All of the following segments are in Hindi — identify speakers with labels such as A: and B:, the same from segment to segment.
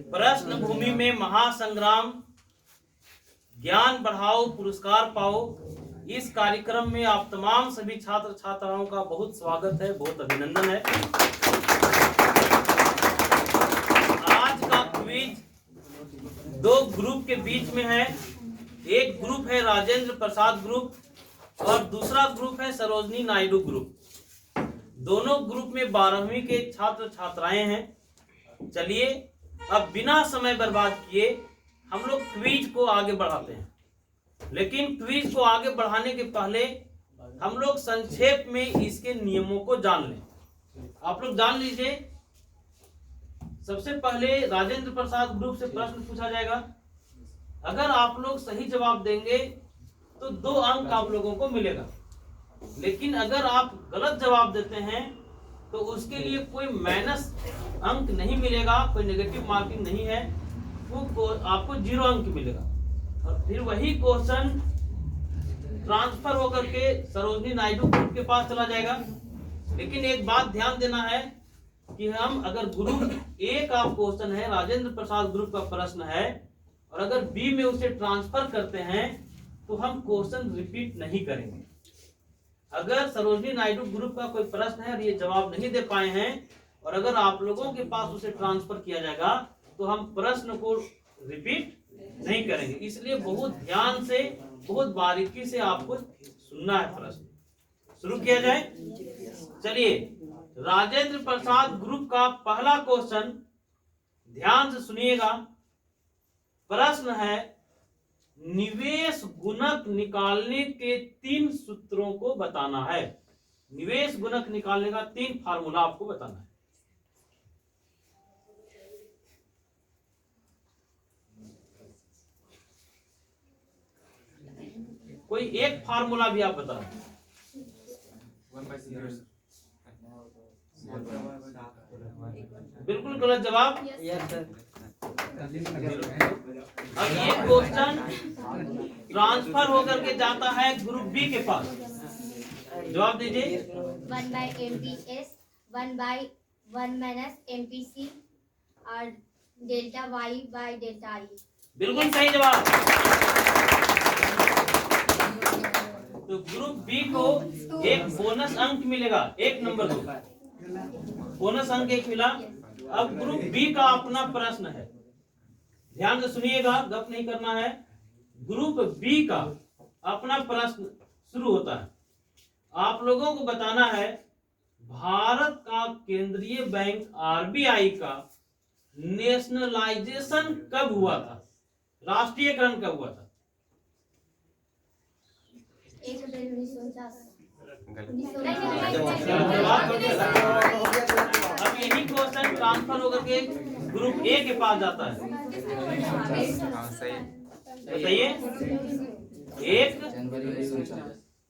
A: प्रश्न भूमि में महासंग्राम, ज्ञान बढ़ाओ पुरस्कार पाओ। इस कार्यक्रम में आप तमाम सभी छात्र छात्राओं का बहुत स्वागत है, बहुत अभिनंदन है। आज का क्विज दो ग्रुप के बीच में है। एक ग्रुप है राजेंद्र प्रसाद ग्रुप और दूसरा ग्रुप है सरोजनी नायडू ग्रुप। दोनों ग्रुप में 12वीं के छात्र छात्राएं हैं। चलिए अब बिना समय बर्बाद किए हम लोग क्विज को आगे बढ़ाते हैं। लेकिन क्विज को आगे बढ़ाने के पहले हम लोग संक्षेप में इसके नियमों को जान लें। आप लोग जान लीजिए। सबसे पहले राजेंद्र प्रसाद ग्रुप से प्रश्न पूछा जाएगा। अगर आप लोग सही जवाब देंगे तो 2 अंक आप लोगों को मिलेगा। लेकिन अगर आप गलत जवाब देते हैं तो उसके लिए कोई माइनस अंक नहीं मिलेगा, कोई नेगेटिव मार्किंग नहीं है, वो आपको 0 अंक मिलेगा। और फिर वही क्वेश्चन ट्रांसफर होकर के सरोजनी नायडू ग्रुप के पास चला जाएगा। लेकिन एक बात ध्यान देना है कि हम अगर ग्रुप ए का क्वेश्चन है, राजेंद्र प्रसाद ग्रुप का प्रश्न है, और अगर बी में उसे ट्रांसफर करते हैं तो हम क्वेश्चन रिपीट नहीं करेंगे। अगर सरोजनी नायडू ग्रुप का कोई प्रश्न है और ये जवाब नहीं दे पाए हैं और अगर आप लोगों के पास उसे ट्रांसफर किया जाएगा तो हम प्रश्न को रिपीट नहीं करेंगे। इसलिए बहुत ध्यान से, बहुत बारीकी से आपको सुनना है। प्रश्न शुरू किया जाए। चलिए, राजेंद्र प्रसाद ग्रुप का पहला क्वेश्चन ध्यान से सुनिएगा। प्रश्न है, निवेश गुणक निकालने के 3 सूत्रों को बताना है। निवेश गुणक निकालने का 3 फार्मूला आपको बताना है। कोई एक फार्मूला भी आप बता दें। बिल्कुल गलत जवाब। अब ये क्वेश्चन ट्रांसफर होकर के जाता है ग्रुप बी के पास। जवाब दीजिए।
B: 1/MPS 1/1 - MPC और delta y by delta i।
A: बिल्कुल सही जवाब। तो ग्रुप बी को एक बोनस अंक मिलेगा, 1 नंबर को बोनस अंक 1 मिला। अब ग्रुप बी का अपना प्रश्न है, ध्यान से सुनिएगा, गप नहीं करना है। ग्रुप बी का अपना प्रश्न शुरू होता है। आप लोगों को बताना है, भारत का केंद्रीय बैंक आरबीआई का नेशनलाइजेशन कब हुआ था, राष्ट्रीयकरण कब हुआ था?
B: 1 अप्रैल 1949।
A: अब यही क्वेश्चन ट्रांसफर होकर के ग्रुप ए के पास जाता है। बताइए।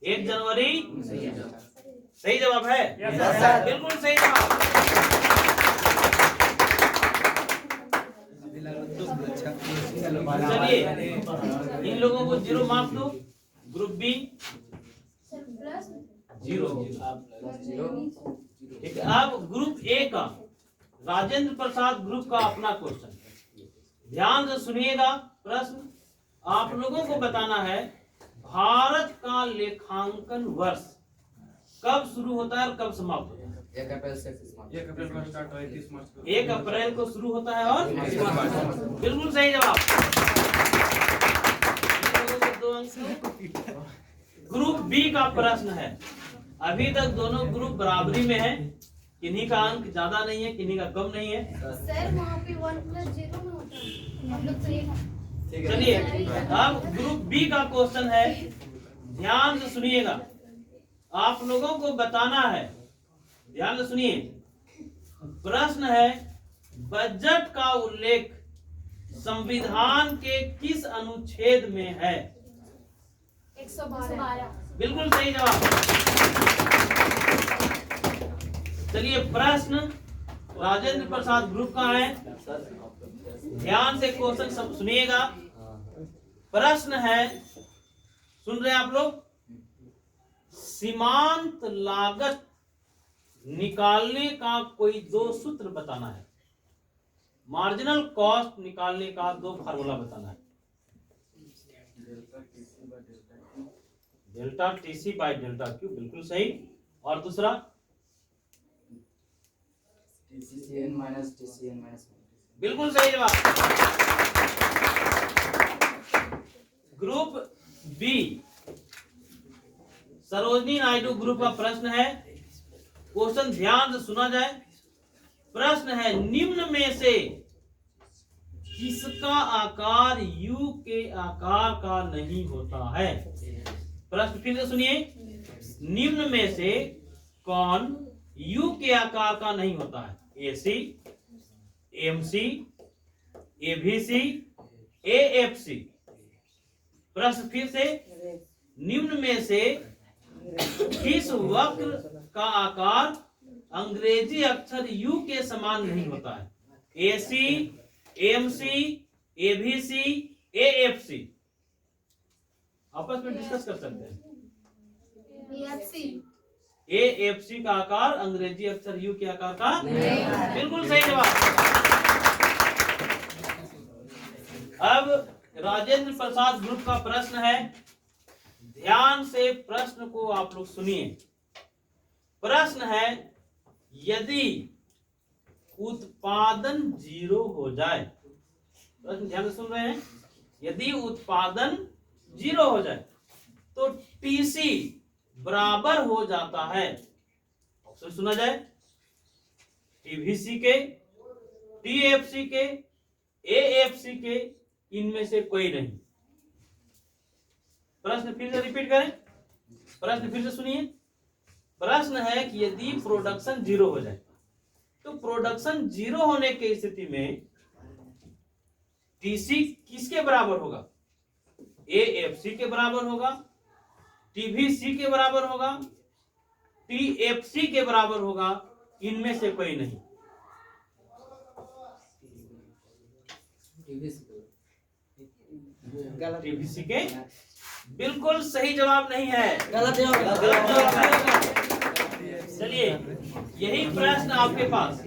A: 1 जनवरी सही जवाब है। बिल्कुल सही जवाब। चलिए, इन लोगों को 0 मार्क्स दो। Group B 0। ठीक है। अब ग्रुप ए का राजेंद्र प्रसाद ग्रुप का अपना क्वेश्चन, ध्यान से सुनिएगा। प्रश्न आप लोगों को बताना है, भारत का लेखांकन वर्ष कब शुरू होता है और कब समाप्त होता है?
C: 1 अप्रैल से
D: 1 अप्रैल को स्टार्ट हुआ है, 30 मार्च को।
A: 1 अप्रैल को शुरू होता है और 30 मार्च। बिल्कुल सही जवाब। ग्रुप बी का प्रश्न है। अभी तक दोनों ग्रुप बराबरी में है, किन्हीं का अंक ज्यादा नहीं है, किन्हीं का कम नहीं है।
B: सर वहाँ पे 1 + 0 में होता है। हम लोग तो एक।
A: चलिए, अब ग्रुप बी का क्वेश्चन है, ध्यान से सुनिएगा। आप लोगों को बताना है, ध्यान से सुनिए। प्रश्न है, बजट का उल्लेख संविधान के किस अनुच्छेद में है?
B: 112।
A: बिल्कुल सही जवाब। चलिए, प्रश्न राजेंद्र प्रसाद ग्रुप का है, ध्यान से क्वेश्चन सब सुनिएगा। प्रश्न है, सुन रहे हैं आप लोग? सीमांत लागत निकालने का कोई 2 सूत्र बताना है। मार्जिनल कॉस्ट निकालने का दो फार्मूला बताना है। Delta TC by delta Q, बिल्कुल सही। और दूसरा
C: TCN minus TCN minus
A: बिल्कुल सही जवाब। Group B Sarojini Naidu group का प्रश्न है। क्वेश्चन ध्यान से सुना जाए। प्रश्न है निम्न में से किसका आकार यू के आकार का नहीं होता है। प्रश्न फिर से सुनिए। निम्न में से कौन यू के आकार का नहीं होता है। AC, MC, ABC, AFC. प्रश्न फिर से, निम्न में से किस वक्र का आकार अंग्रेजी अक्षर यू के समान नहीं होता है। AC, MC, ABC, AFC. आपस में डिस्कस कर सकते हैं। एएफसी का आकार अंग्रेजी अक्षर यू के आकार का नहीं। बिल्कुल सही जवाब। अब राजेंद्र प्रसाद ग्रुप का प्रश्न है। ध्यान से प्रश्न को आप लोग सुनिए। प्रश्न है यदि उत्पादन 0 हो जाए। प्रश्न ध्यान से सुन रहे हैं। यदि उत्पादन 0 हो जाए तो टीसी बराबर हो जाता है। ऑप्शन सुना जाए। टीवीसी के, टीएफसी के, एएफसी के, इनमें से कोई नहीं। प्रश्न फिर से रिपीट करें। प्रश्न फिर से सुनिए। प्रश्न है कि यदि प्रोडक्शन 0 हो जाए तो प्रोडक्शन 0 होने की स्थिति में टीसी किसके बराबर होगा। एएफसी के बराबर होगा, टीवीसी के बराबर होगा, टीएफसी के बराबर होगा, इनमें से कोई नहीं। टीवीसी के बिल्कुल सही जवाब नहीं है। गलत जवाब है। चलिए यही प्रश्न आपके पास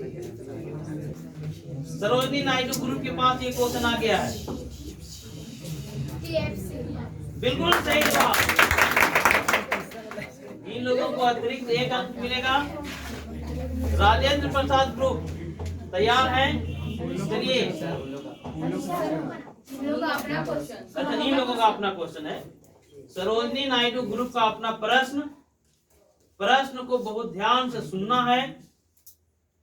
A: सरोजनी नायडू ग्रुप के पास ये क्वेश्चन आ गया है। बिल्कुल सही जवाब। इन लोगों को अतिरिक्त 1 अंक मिलेगा। राजेंद्र प्रसाद ग्रुप तैयार हैं? चलिए अच्छा, इन लोगों का अपना क्वेश्चन है। सरोजनी नायडू ग्रुप का अपना प्रश्न। प्रश्न को बहुत ध्यान से सुनना है।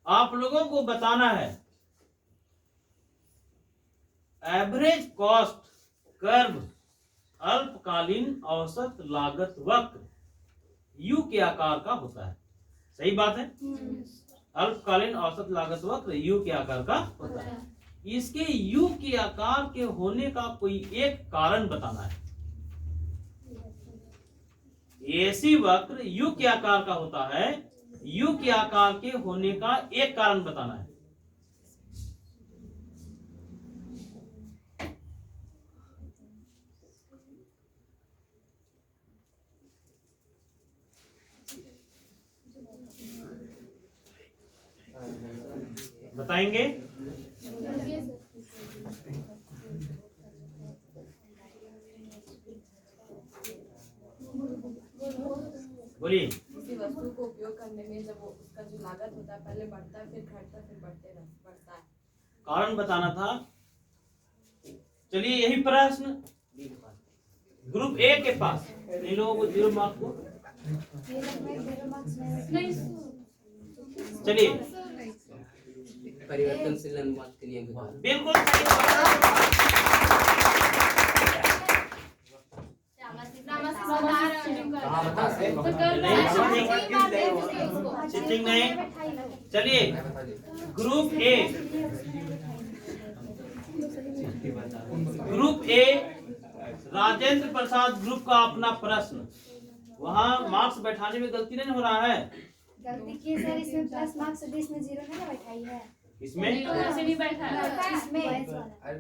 A: आप लोगों को बताना है एवरेज कॉस्ट कर्व अल्पकालीन औसत लागत वक्र यू के आकार का होता है। सही बात है। अल्पकालीन औसत लागत वक्र यू के आकार का होता है। इसके यू के आकार के होने का कोई एक कारण बताना है। एसी वक्र यू के आकार का होता है। यू के आकार के होने का एक कारण बताना है। बताएंगे? बोलिए।
E: किसी वस्तु को उपयोग करने में जब वो उसका जो लागत होता है पहले बढ़ता है फिर घटता फिर बढ़ता है।
A: कारण बताना था। चलिए यही प्रश्न ग्रुप ए के पास। इन लोगों को 0 मार्क्स को चलिए
C: परिवर्तनशील अनुपात के नियम के द्वारा।
A: बिल्कुल सही जवाब। चिटिंग नहीं। चलिए group A. Group A Rajendra Prasad group का अपना प्रश्न। वहाँ मार्क्स बैठाने में गलती नहीं हो रहा है।
B: गलती की सर, इसमें प्लस मार्क्स है, इसमें 0 नहीं ना बैठाई है।
A: इसमें
B: इसमें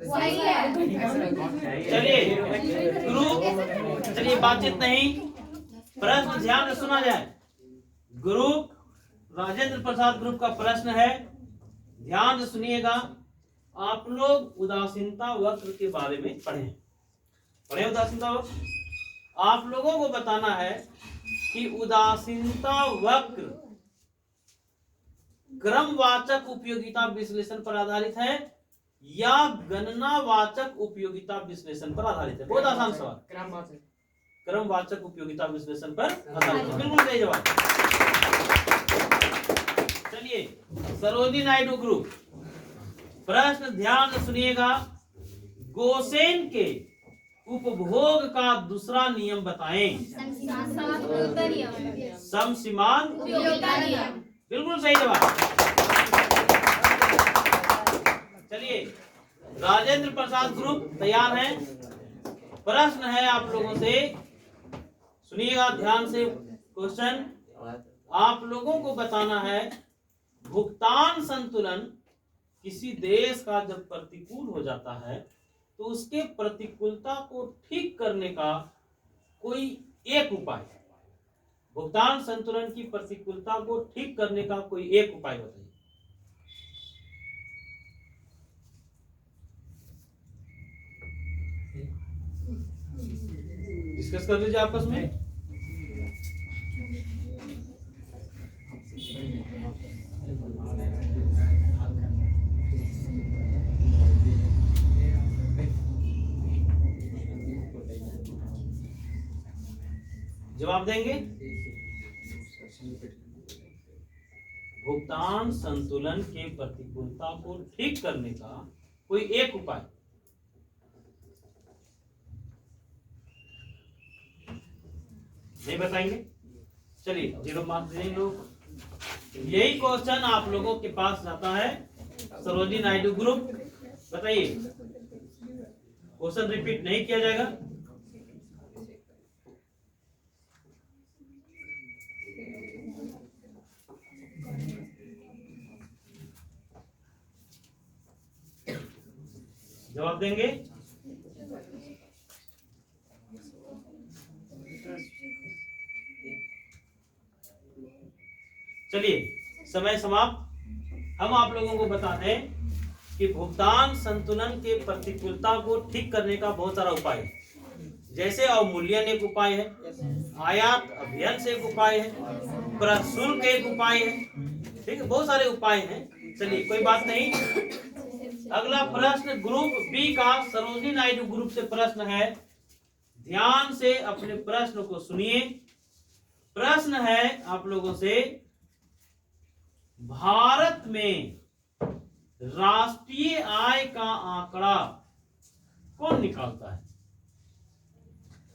E: वही है।
A: चलिए ग्रुप, चलिए बातचीत नहीं, प्रश्न ध्यान से सुना जाए। ग्रुप राजेंद्र प्रसाद ग्रुप का प्रश्न है, ध्यान से सुनिएगा। आप लोग उदासीनता वक्र के बारे में पढ़े उदासीनता वक्र। आप लोगों को बताना है कि उदासीनता वक्र क्रमवाचक उपयोगिता विश्लेषण पर आधारित है या गणनावाचक उपयोगिता विश्लेषण पर आधारित है। बहुत आसान सवाल। क्रमवाचक उपयोगिता विश्लेषण पर आधारित है, बिल्कुल सही जवाब। चलिए, सरोजिनी नायडू ग्रुप, प्रश्न ध्यान से सुनिएगा। गोसेन के उपभोग का दूसरा नियम बताएं। समसीमान, बिल्कुल सही जवाब। चलिए, राजेंद्र प्रसाद ग्रुप तैयार हैं। प्रश्न है आप लोगों से, सुनिएगा ध्यान से क्वेश्चन। आप लोगों को बताना है भुगतान संतुलन किसी देश का जब प्रतिकूल हो जाता है तो उसके प्रतिकूलता को ठीक करने का कोई एक उपाय। भुगतान संतुलन की प्रतिकूलता को ठीक करने का कोई एक उपाय बताइए। डिस्कस कर लीजिए आपस में। जवाब देंगे। भुगतान संतुलन के प्रतिकूलता को ठीक करने का कोई एक उपाय। नहीं बताएंगे? चलिए, 0 मार्क्स देंगे लोग। यही क्वेश्चन आप लोगों के पास जाता है सरोजिनी नायडू ग्रुप। बताइए, क्वेश्चन रिपीट नहीं किया जाएगा। जवाब देंगे। चलिए, समय समाप्त। हम आप लोगों को बताते हैं कि भुगतान संतुलन के प्रतिकूलता को ठीक करने का बहुत सारा उपाय है। जैसे अवमूल्यन एक उपाय है, आयात अभियन से एक उपाय है, प्रशुल्क एक उपाय है। ठीक है, बहुत सारे उपाय हैं। चलिए, कोई बात नहीं। अगला प्रश्न ग्रुप बी का सरोजिनी नायडू ग्रुप से प्रश्न है। ध्यान से अपने प्रश्न को सुनिए। प्रश्न है आप लोगों से, भारत में राष्ट्रीय आय का आंकड़ा कौन निकालता है?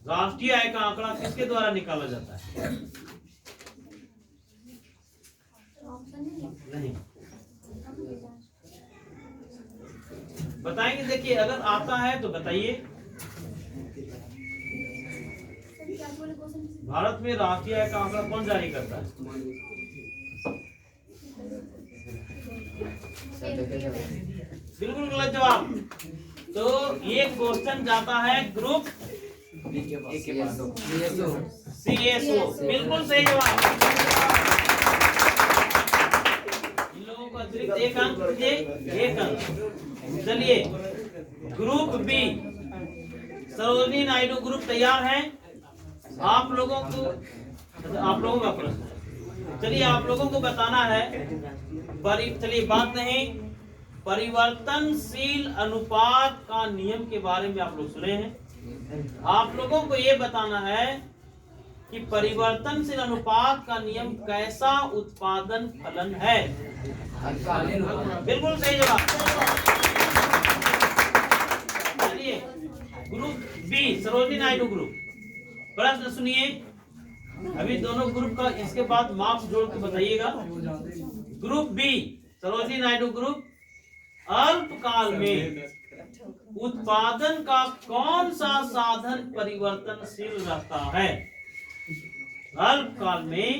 A: राष्ट्रीय आय का आंकड़ा किसके द्वारा निकाला जाता है? नहीं बताएंगे। देखिए, अगर आता है तो बताइए। भारत में राष्ट्रीय आय का आंकड़ा कौन जारी करता है? बिल्कुल गलत जवाब। तो ये क्वेश्चन जाता है ग्रुप CSO। बिल्कुल सही जवाब। इन लोगों को अतिरिक्त 1 अंक दीजिए, 1 अंक। चलिए, group B Sarojini Naidu group तैयार है। आप लोगों का प्रश्न। चलिए, आप लोगों को बताना है चलिए, बात नहीं, परिवर्तनशील अनुपात का नियम के बारे में आप लोग सुने हैं। आप लोगों को यह बताना है कि परिवर्तनशील अनुपात का नियम कैसा उत्पादन फलन है। बिल्कुल सही जवाब। चलिए, group B Sarojini Naidu group, प्रश्न सुनिए। अभी दोनों ग्रुप का इसके बाद मार्क्स जोड़ के बताइएगा। Group B Sarojini Naidu group, अल्पकाल में उत्पादन का कौन सा साधन परिवर्तनशील रहता है? अल्पकाल में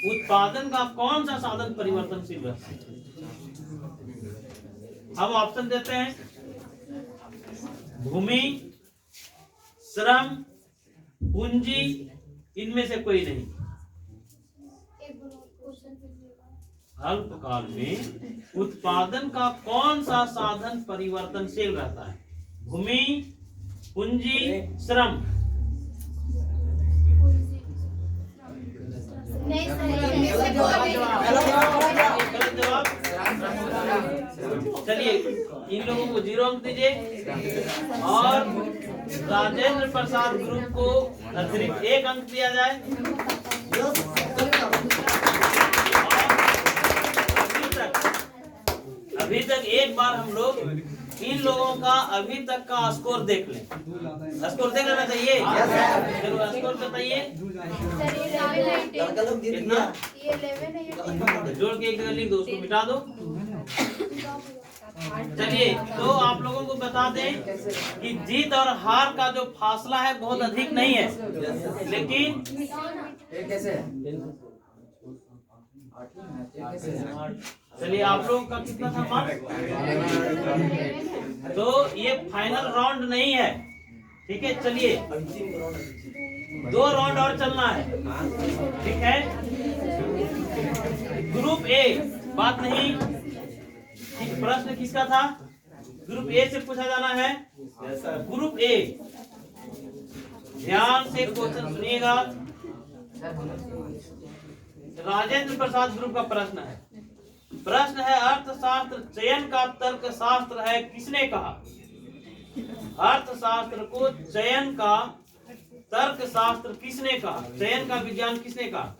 A: उत्पादन का कौन सा साधन परिवर्तनशील रहता है? हम ऑप्शन देते हैं, भूमि, श्रम, पूंजी, इनमें से कोई नहीं। अल्पकाल में उत्पादन का कौन सा साधन परिवर्तनशील रहता है? भूमि, पूंजी, श्रम।
B: नहीं सर,
A: गलत जवाब। चलिए इन लोगों को 0 अंक दीजिए और राजेंद्र प्रसाद ग्रुप को अतिरिक्त 1 अंक दिया जाए। अभी तक एक बार हम लोग इन लोगों का अभी तक का स्कोर देख लें। स्कोर देख लेना चाहिए। चलो स्कोर बताइए कितना?
B: ये 11 है, ये
A: जोड़ के एक जगह लिख दो, उसको मिटा दो। चलिए तो आप लोगों को बता दें कि जीत और हार का जो फासला है बहुत अधिक नहीं है, लेकिन
C: कैसे
A: चलिए आप लोगों का कितना था मार्क्स? तो ये फाइनल राउंड नहीं है, ठीक है। चलिए 2 राउंड और चलना है, ठीक है। ग्रुप ए, बात नहीं, प्रश्न किसका था? ग्रुप ए से पूछा जाना है। ग्रुप ए, ध्यान से क्वेश्चन सुनिएगा। राजेंद्र प्रसाद ग्रुप का प्रश्न है। प्रश्न है अर्थशास्त्र चयन का तर्क शास्त्र है, किसने कहा? अर्थशास्त्र को चयन का तर्क शास्त्र किसने कहा? चयन का विज्ञान किसने कहा?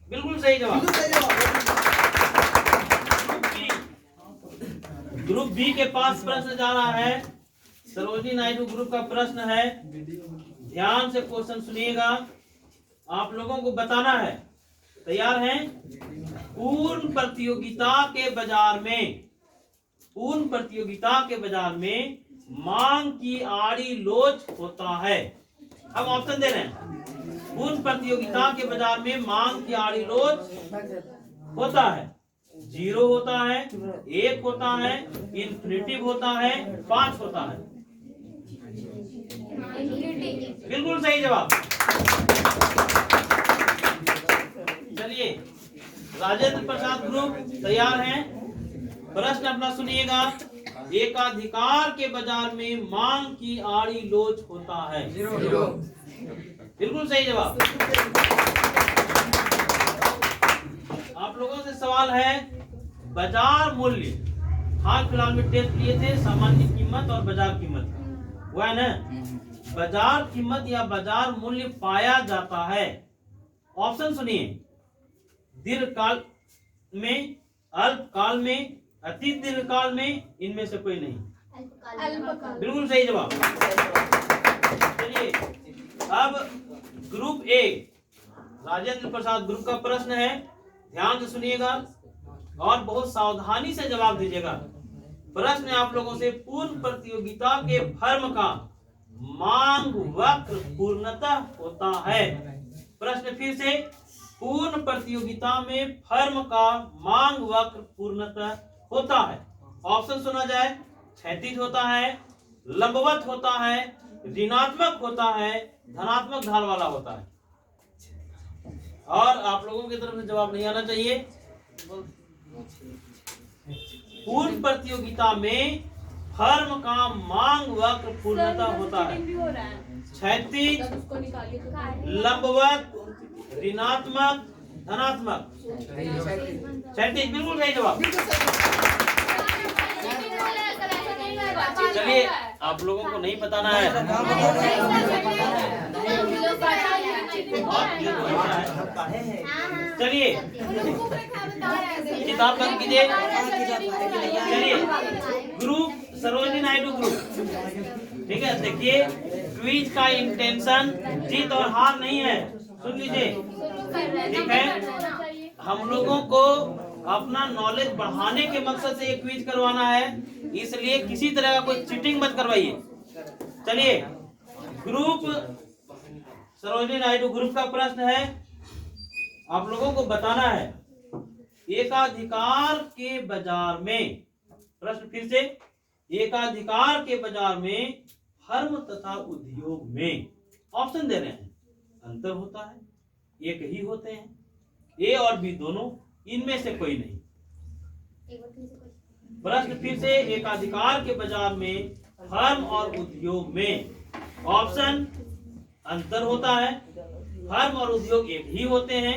A: बिल्कुल सही जवाब। ग्रुप बी के पास प्रश्न जा रहा है। सरोजिनी नायडू ग्रुप का प्रश्न है, ध्यान से क्वेश्चन सुनिएगा। आप लोगों को बताना है, तैयार हैं? पूर्ण प्रतियोगिता के बाजार में मांग की आड़ी लोच होता है। हम ऑप्शन दे रहे हैं। पूर्ण प्रतियोगिता के बाजार में मांग की आड़ी लोच होता है। 0 होता है, 1 होता है, इन्फिनिटिव होता है, 5 होता है। बिल्कुल सही जवाब। चलिए राजेंद्र प्रसाद ग्रुप तैयार हैं? प्रश्न अपना सुनिएगा। एकाधिकार के बाजार में मांग की आड़ी लोच होता है।
C: 0।
A: बिल्कुल सही जवाब। आप लोगों से सवाल है, बाजार मूल्य, हाल फिलहाल में टेस्ट किए थे, सामान्य कीमत और बाजार कीमत, हुआ है ना? बाजार कीमत या बाजार मूल्य पाया जाता है। ऑप्शन सुनिए, दीर्घकाल में, अल्पकाल में, अति दीर्घकाल में, इनमें से कोई नहीं। बिल्कुल सही जवाब। चलिए अब group A, Rajendra Prasad group का प्रश्न है, ध्यान से सुनिएगा और बहुत सावधानी से जवाब दीजिएगा। प्रश्न है आप लोगों से, पूर्ण प्रतियोगिता के फर्म का मांग वक्र पूर्णतः होता है। प्रश्न फिर से, पूर्ण प्रतियोगिता में फर्म का मांग वक्र पूर्णतः होता है। ऑप्शन सुना जाए, क्षैतिज होता है, लंबवत होता है, ऋणात्मक होता है, धनात्मक ढाल वाला होता है। और आप लोगों की तरफ से जवाब नहीं आना चाहिए। पूर्ण प्रतियोगिता में फर्म का मांग वक्र पूर्णतः होता है। क्षैतिज, लंबवत, ऋणात्मक, धनात्मक। क्षैतिज, बिल्कुल सही जवाब। चलिए आप लोगों को नहीं बताना है। चलिए किताब बंद कीजिए। चलिए ग्रुप सरोजिनी नायडू ग्रुप, ठीक है। देखिए क्विज का इंटेंशन जीत और हार नहीं है, सुन लीजिए, ठीक है। हम लोगों को अपना नॉलेज बढ़ाने के मकसद से ये क्विज करवाना है, इसलिए किसी तरह का कोई चीटिंग मत करवाइए। चलिए ग्रुप सरोजिनी नायडू ग्रुप का प्रश्न है, आप लोगों को बताना है, एकाधिकार के बाजार में, प्रश्न फिर से, एकाधिकार के बाजार में फर्म तथा उद्योग में, ऑप्शन दे रहे हैं, अंतर होता है, एक ही होते हैं, ए और बी दोनों, इनमें से कोई नहीं। प्रश्न फिर से, एकाधिकार के बाजार में फर्म और उद्योग में ऑप्शन अंतर होता है। फर्म और उद्योग एक ही होते हैं।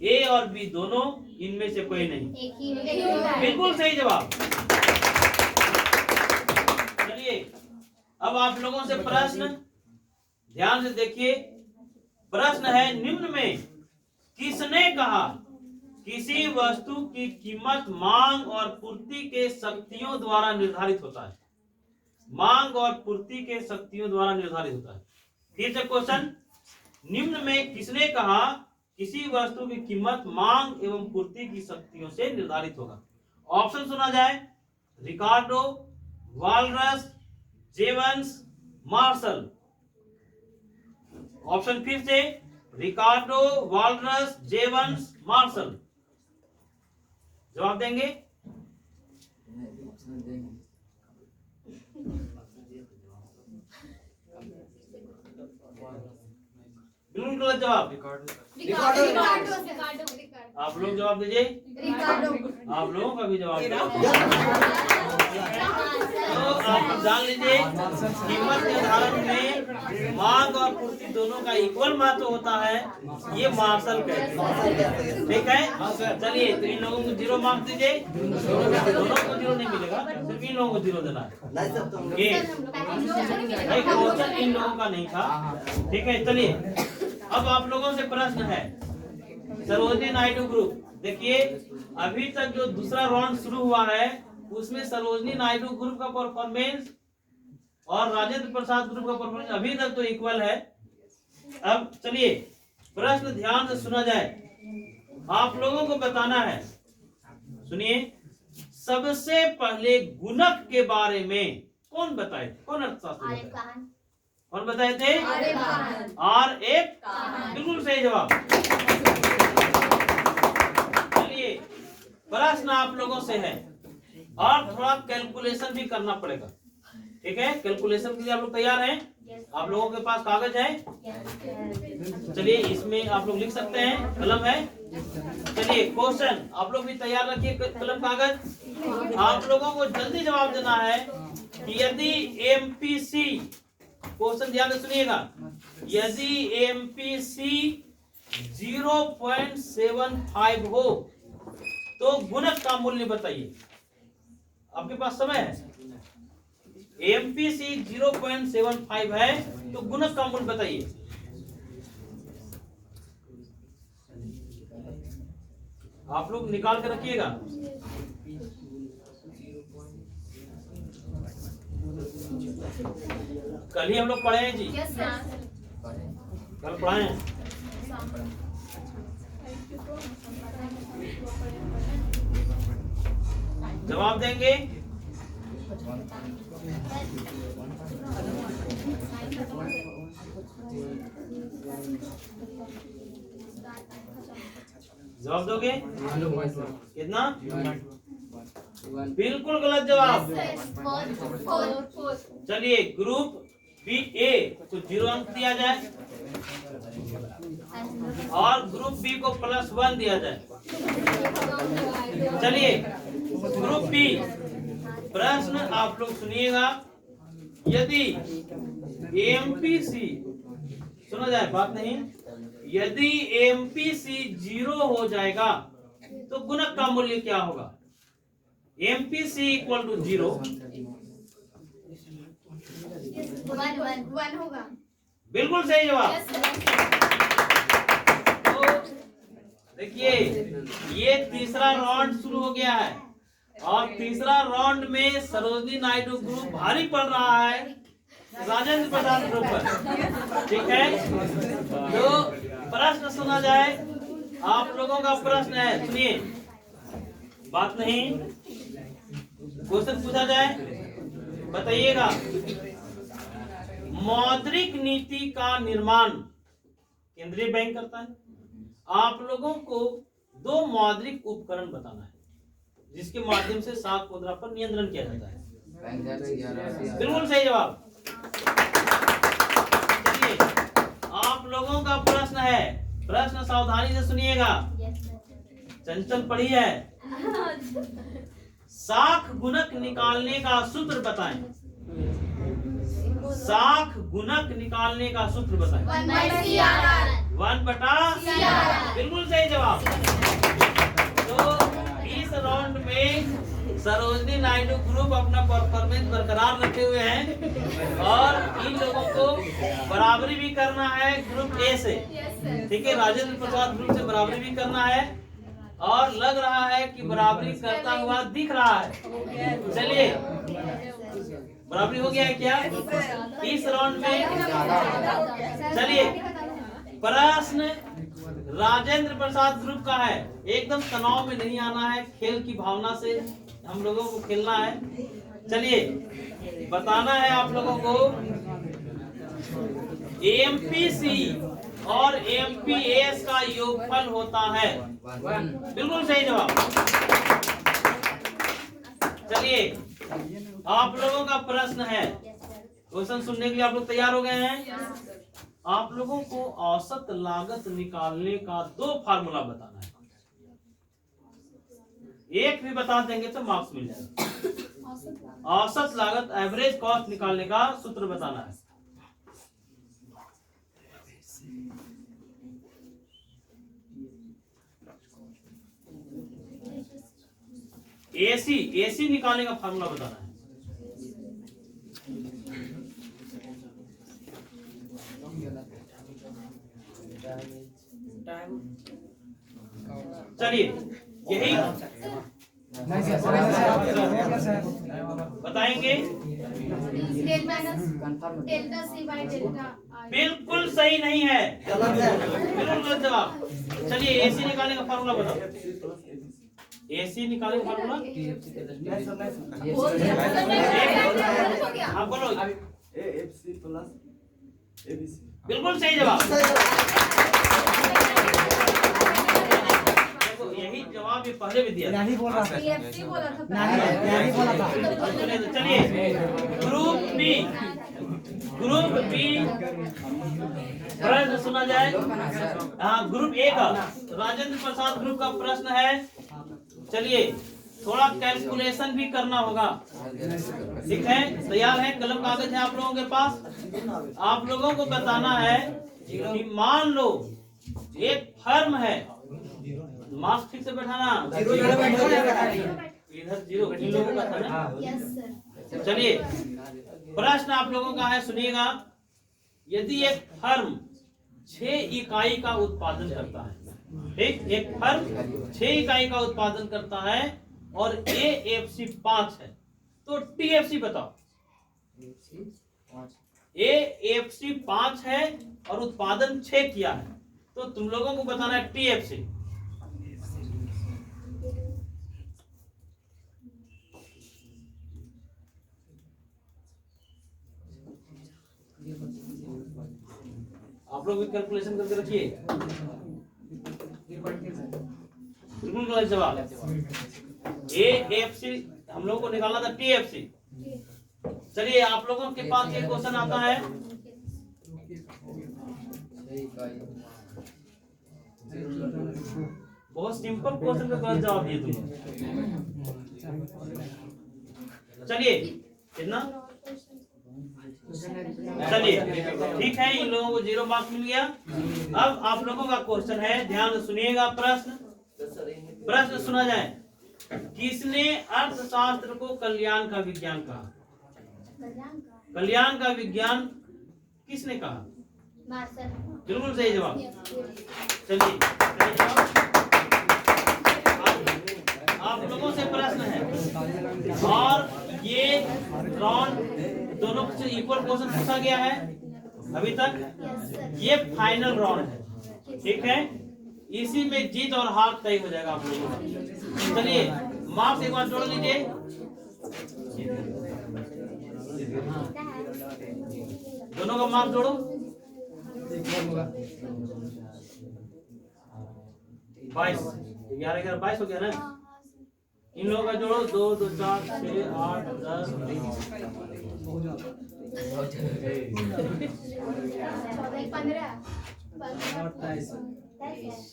A: ए और बी दोनों, इनमें से कोई नहीं।
B: एक ही होता है।
A: बिल्कुल सही जवाब। चलिए अब आप लोगों से प्रश्न ध्यान से देखिए। प्रश्न है, निम्न में किसने कहा किसी वस्तु की कीमत मांग और पूर्ति के शक्तियों द्वारा निर्धारित होता है? मांग और पूर्ति के शक्तियों द्वारा निर्धारित होता है। फिर से क्वेश्चन, निम्न में किसने कहा किसी वस्तु की कीमत मांग एवं पूर्ति की शक्तियों से निर्धारित होगा? ऑप्शन सुना जाए, रिकार्डो, वालरस, जेवंस, मार्शल। ऑप्शन फिर से, रिकार्डो, वालरस, जेवंस, मार्शल। जवाब देंगे? बिल्कुल गलत जवाब। आप लोग जवाब दीजिए। आप लोगों का भी जवाब तो आप जान लीजिए, कीमत निर्धारण में मांग और पूर्ति दोनों का इक्वल महत्व होता है, ये मार्शल कहते हैं। ठीक है, चलिए तो इन लोगों को 0 मार्क्स दीजिए। दोनों को 0 नहीं मिलेगा, सिर्फ इन लोगों को 0 देना है। एक क्वेश्चन इन लोगों का नहीं था। ठीक है, चलिए अब आप लोगों से प्रश्न है, सरोजिनी नायडू ग्रुप। देखिए अभी तक जो दूसरा राउंड शुरू हुआ है उसमें सरोजिनी नायडू ग्रुप का परफॉर्मेंस और राजेंद्र प्रसाद ग्रुप का परफॉर्मेंस अभी तक तो इक्वल है। अब चलिए प्रश्न ध्यान से सुना जाए। आप लोगों को बताना है, सुनिए, सबसे पहले गुणक के बारे में कौन बताए? कौन अर्थशास्त्री बताए? कौन बताए थे? R.F. बिल्कुल सही जवाब। चलिए प्रश्न आप लोगों से है और थोड़ा कैलकुलेशन भी करना पड़ेगा। ठीक है, कैलकुलेशन के लिए आप लोग तैयार हैं? आप लोगों के पास कागज है? चलिए इसमें आप लोग लिख सकते हैं, कलम है। चलिए क्वेश्चन आप लोग भी तैयार रखिए, कलम कागज। आप लोगों को जल्दी जवाब देना है कि यदि एमपीसी, क्वेश्चन ध्यान से सुनिएगा, यदि एमपीसी 0.75 हो तो गुणक का मूल्य बताइए। आपके पास समय है? एमपीसी 0.75 है तो गुणक का मूल्य बताइए। आप लोग निकाल के रखिएगा। कल ही हम लोग पढ़े हैं जी। कल पढ़ाए हैं। जवाब देंगे? जवाब दोगे? कितना? बिल्कुल गलत जवाब। चलिए ग्रुप बी ए को 0 अंक दिया जाए और ग्रुप बी को +1 दिया जाए। चलिए ग्रुप बी, प्रश्न आप लोग सुनिएगा, यदि एमपीसी, सुना जाए बात नहीं, यदि एमपीसी 0 हो जाएगा तो गुणक का मूल्य क्या होगा? एमपीसी इक्वल टू 0,
B: 1 होगा।
A: बिल्कुल सही जवाब। तो देखिए ये तीसरा राउंड शुरू हो गया है और तीसरा राउंड में सरोजिनी नायडू ग्रुप भारी पड़ रहा है राजेंद्र प्रसाद ग्रुप पर। ठीक है, तो प्रश्न सुना जाए। आप लोगों का प्रश्न है, सुनिए, बात नहीं, क्वेश्चन पूछा जाए, बताइएगा। मौद्रिक नीति का निर्माण केंद्रीय बैंक करता है। आप लोगों को 2 मौद्रिक उपकरण बताना है जिसके माध्यम से साख मुद्रा पर नियंत्रण किया जाता है। बिल्कुल सही जवाब। चलिए आप लोगों का प्रश्न है, प्रश्न सावधानी से सुनिएगा, चंचल पढ़ी है। साख गुणक निकालने का सूत्र बताएं। साख गुणक निकालने का सूत्र बताएं। 1 बटा बिल्कुल सही जवाब। तो इस राउंड में सरोजनी नायडू ग्रुप अपना परफॉर्मेंस बरकरार रखे हुए हैं और इन लोगों को बराबरी भी करना है ग्रुप ए से। ठीक है, राजेंद्र प्रसाद ग्रुप से बराबरी भी करना है और लग रहा है कि बराबरी करता हुआ दिख रहा है। चलिए, बराबरी हो गया है क्या इस राउंड में? चलिए, प्रश्न राजेंद्र प्रसाद ग्रुप का है। एकदम तनाव में नहीं आना है, खेल की भावना से हम लोगों को खेलना है। चलिए, बताना है आप लोगों को एमपीसी और एमपीएस का योगफल होता है। बिल्कुल सही जवाब। चलिए, आप लोगों का प्रश्न है, क्वेश्चन सुनने के लिए आप लोग तैयार हो गए हैं? आप लोगों को औसत लागत निकालने का 2 फार्मूला बताना है। एक भी बता देंगे तो मार्क्स मिल जाएगा। औसत लागत एवरेज कॉस्ट निकालने का सूत्र बताना है। एसी निकालने का फार्मूला बताना है। चलिए, यही बताएंगे। बिल्कुल सही नहीं है, बिल्कुल गलत जवाब। चलिए, एसी निकालने का फार्मूला बताओ। एसी निकालने का फार्मूला हाँ बोलो।
F: AFC plus ABC.
A: बिल्कुल सही जवाब। देखो, यही जवाब ये पहले भी दिया था।
G: नहीं बोल रहा था।
B: PFC बोला था।
G: नहीं बोला था।
A: चलिए, ग्रुप बी प्रश्न सुना जाए। हाँ, ग्रुप ए का राजेंद्र प्रसाद ग्रुप का प्रश्न है। चलिए, थोड़ा कैलकुलेशन भी करना होगा। ठीक है, तैयार है? कलम कागज है आप लोगों के पास? आप लोगों को बताना है कि मान लो एक फर्म है, मार्क्स ठीक से बैठाना, इधर 0 इन लोगों का था ना। चलिए, प्रश्न आप लोगों का है, सुनिएगा। यदि एक फर्म 6 इकाई का उत्पादन करता है, ठीक, एक फर्म 6 इकाई का उत्पादन करता है और एएफसी 5 है, तो टीएफसी बताओ। एएफसी 5 है और उत्पादन 6 किया है, तो तुम लोगों को बताना है टीएफसी। आप लोग भी कैलकुलेशन करके रखिए। बिल्कुल गलत जवाब। एएफसी हम लोगों को निकालना था टीएफसी। चलिए, आप लोगों के पास ये क्वेश्चन आता है। बहुत सिंपल क्वेश्चन का गलत जवाब दिए तुम। चलिए, कितना? चलिए, ठीक है, इन लोगों को 0 मार्क्स मिल गया। अब आप लोगों का क्वेश्चन है, ध्यान से सुनिएगा। प्रश्न सुना जाए। किसने अर्थशास्त्र को कल्याण का विज्ञान कहा? कल्याण का विज्ञान किसने कहा? बिल्कुल सही जवाब। चलिए, सही जवाब। आप लोगों से प्रश्न है और ये राउंड दोनों से इक्वल क्वेश्चन पूछा गया है अभी तक। ये फाइनल राउंड है, ठीक है। इसी में जीत और हार तय हो जाएगा आप लोगों का। चलिए, मार्क्स एक बार जोड़ लीजिए। दोनों का मार्क्स जोड़ो। 22 11 22 हो गया ना। इन लोगों का जोड़ो। 2 2 4 6 8 10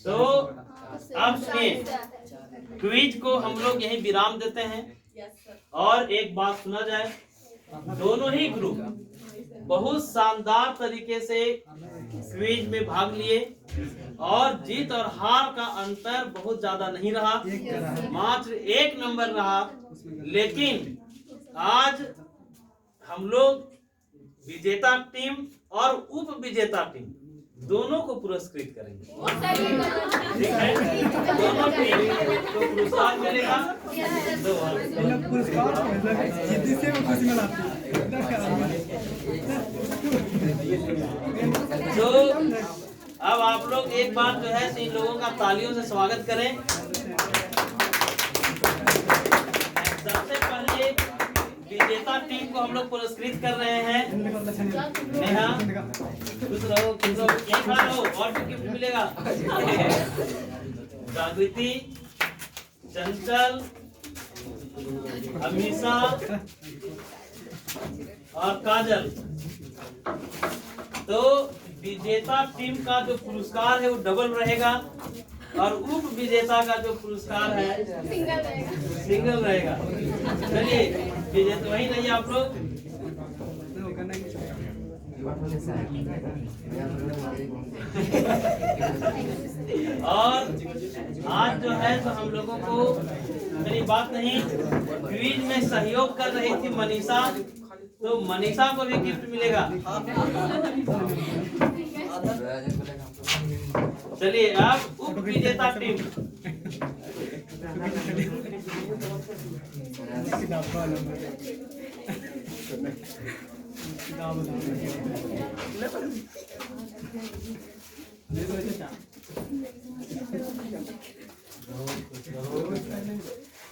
A: तो अब सुनिए, क्विज को हम लोग यही विराम देते हैं।
E: Yes, sir.
A: और एक बात सुना जाए, दोनों ही ग्रुप बहुत शानदार तरीके से क्विज में भाग लिए और जीत और हार का अंतर बहुत ज्यादा नहीं रहा, मात्र 1 नंबर रहा। लेकिन आज हम लोग विजेता टीम और उप विजेता टीम दोनों को पुरस्कृत करेंगे। ठीक है, दोनों टीम को पुरस्कार मिलेगा। तो अब आप लोग एक बार जो है इन लोगों का तालियों से स्वागत करें। सबसे पहले विजेता टीम को हम लोग पुरस्कृत कर रहे हैं। नेहा खुश रहो, खुश रहो, यहीं खड़ा रहो और भी गिफ्ट मिलेगा। जागृति, चंचल, अमीषा और काजल। तो विजेता टीम का जो पुरस्कार है वो डबल रहेगा और उप विजेता का जो पुरस्कार है सिंगल रहेगा। चलिए विजेता वही नहीं आप लोग। और आज जो है तो हम लोगों को मेरी बात नहीं, क्विज में सहयोग कर रही थी मनीषा, तो मनीषा को भी गिफ्ट मिलेगा। चलिए अब उप विजेता टीम।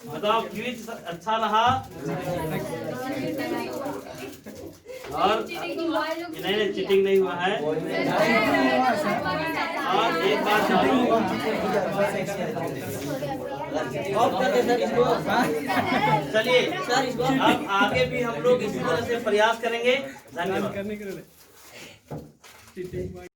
A: बताओ क्विज अच्छा रहा और नहीं चीटिंग नहीं हुआ है। और एक बात जानो, चलिए अब आगे भी हम लोग इसी तरह से प्रयास करेंगे। धन्यवाद।